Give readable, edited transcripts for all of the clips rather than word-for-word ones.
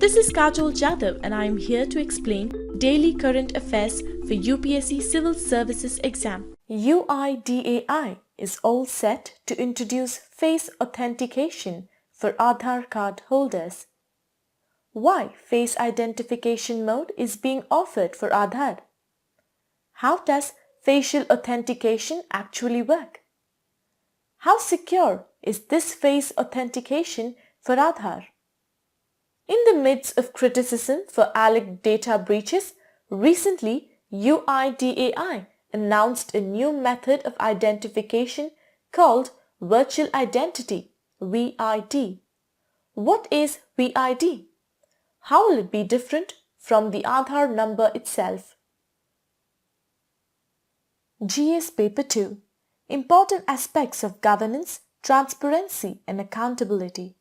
This is Kajol Jadhav and I am here to explain daily current affairs for UPSC Civil Services exam. UIDAI is all set to introduce face authentication for Aadhaar card holders. Why face identification mode is being offered for Aadhaar? How does facial authentication actually work? How secure is this face authentication for Aadhaar? In the midst of criticism for alleged data breaches, recently UIDAI announced a new method of identification called Virtual Identity VID. What is VID? How will it be different from the Aadhaar number itself? GS Paper 2. Important aspects of governance, transparency and accountability.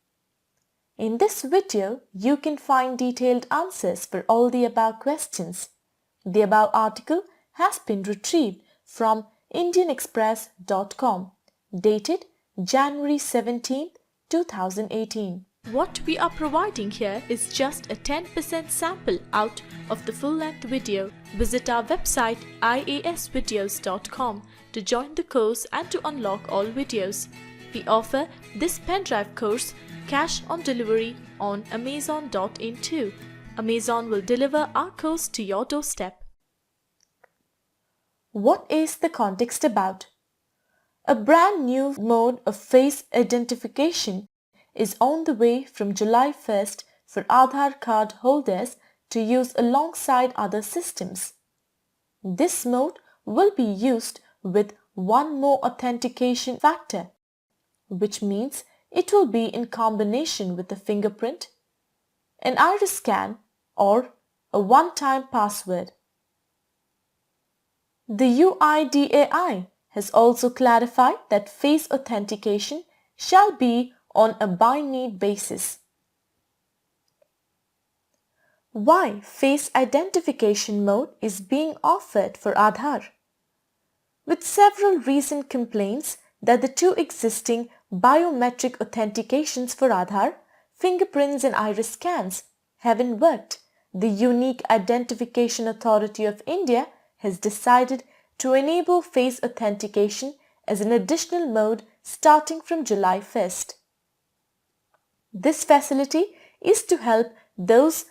In this video, you can find detailed answers for all the above questions. The above article has been retrieved from indianexpress.com, dated January 17, 2018. What we are providing here is just a 10% sample out of the full-length video. Visit our website iasvideos.com to join the course and to unlock all videos. We offer this pen drive course cash on delivery on Amazon.in too. Amazon will deliver our course to your doorstep. What is the context about? A brand new mode of face identification is on the way from July 1st for Aadhaar card holders to use alongside other systems. This mode will be used with one more authentication factor, which means it will be in combination with a fingerprint, an iris scan or a one-time password. The UIDAI has also clarified that face authentication shall be on a by-need basis. Why face identification mode is being offered for Aadhaar? With several recent complaints that the two existing biometric authentications for Aadhaar, fingerprints and iris scans, haven't worked, the Unique Identification Authority of India has decided to enable face authentication as an additional mode starting from July 1st. This facility is to help those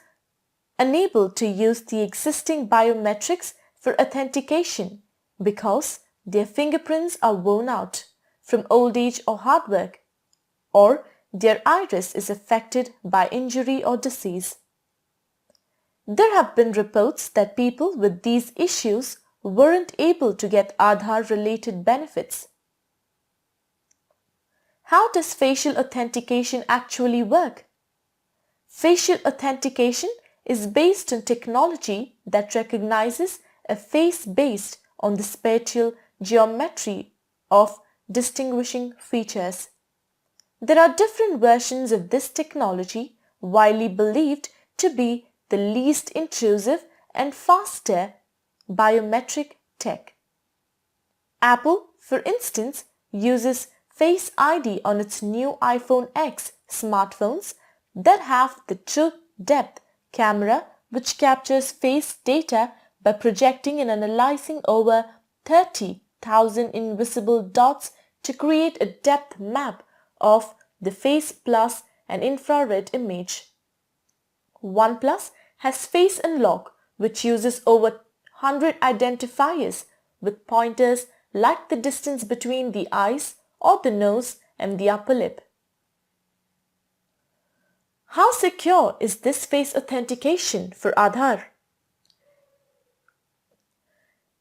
unable to use the existing biometrics for authentication because their fingerprints are worn out from old age or hard work, or their iris is affected by injury or disease. There have been reports that people with these issues weren't able to get Aadhaar-related benefits. How does facial authentication actually work? Facial authentication is based on technology that recognizes a face based on the spatial geometry of distinguishing features. There are different versions of this technology, widely believed to be the least intrusive and faster biometric tech. Apple, for instance, uses Face ID on its new iPhone X smartphones that have the True Depth camera, which captures face data by projecting and analyzing over 30,000 invisible dots to create a depth map of the face plus an infrared image. OnePlus has Face Unlock, which uses over 100 identifiers with pointers like the distance between the eyes or the nose and the upper lip. How secure is this face authentication for Aadhaar?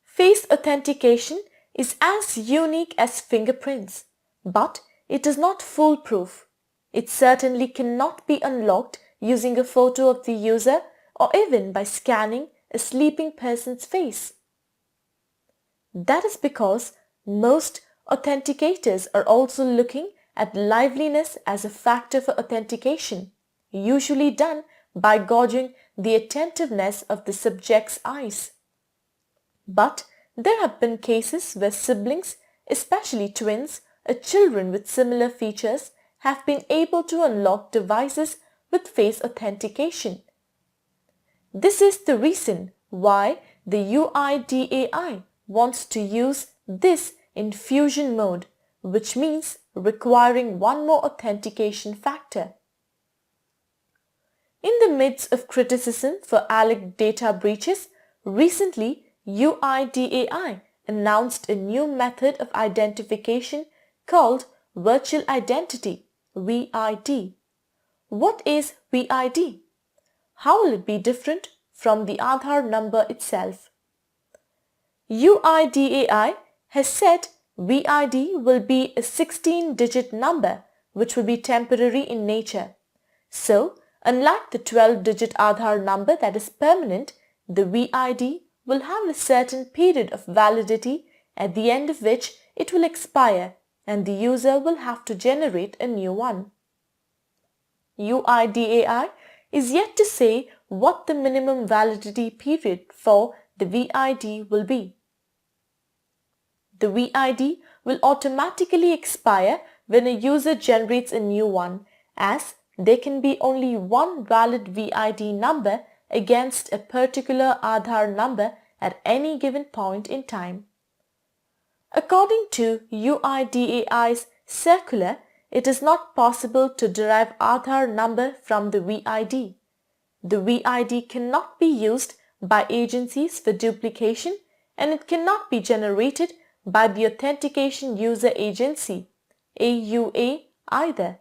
Face authentication is as unique as fingerprints, but it is not foolproof. It certainly cannot be unlocked using a photo of the user or even by scanning a sleeping person's face. That is because most authenticators are also looking at liveliness as a factor for authentication, usually done by gauging the attentiveness of the subject's eyes. But there have been cases where siblings, especially twins or children with similar features, have been able to unlock devices with face authentication. This is the reason why the UIDAI wants to use this in fusion mode, which means requiring one more authentication factor. In the midst of criticism for alleged data breaches, recently UIDAI announced a new method of identification called Virtual Identity (VID). What is VID? How will it be different from the Aadhaar number itself? UIDAI has said VID will be a 16-digit number which will be temporary in nature. So, unlike the 12-digit Aadhaar number that is permanent, the VID will have a certain period of validity at the end of which it will expire and the user will have to generate a new one. UIDAI is yet to say what the minimum validity period for the VID will be. The VID will automatically expire when a user generates a new one, as there can be only one valid VID number against a particular Aadhaar number at any given point in time. According to UIDAI's circular, it is not possible to derive Aadhaar number from the VID. The VID cannot be used by agencies for duplication and it cannot be generated by the Authentication User Agency (AUA) either.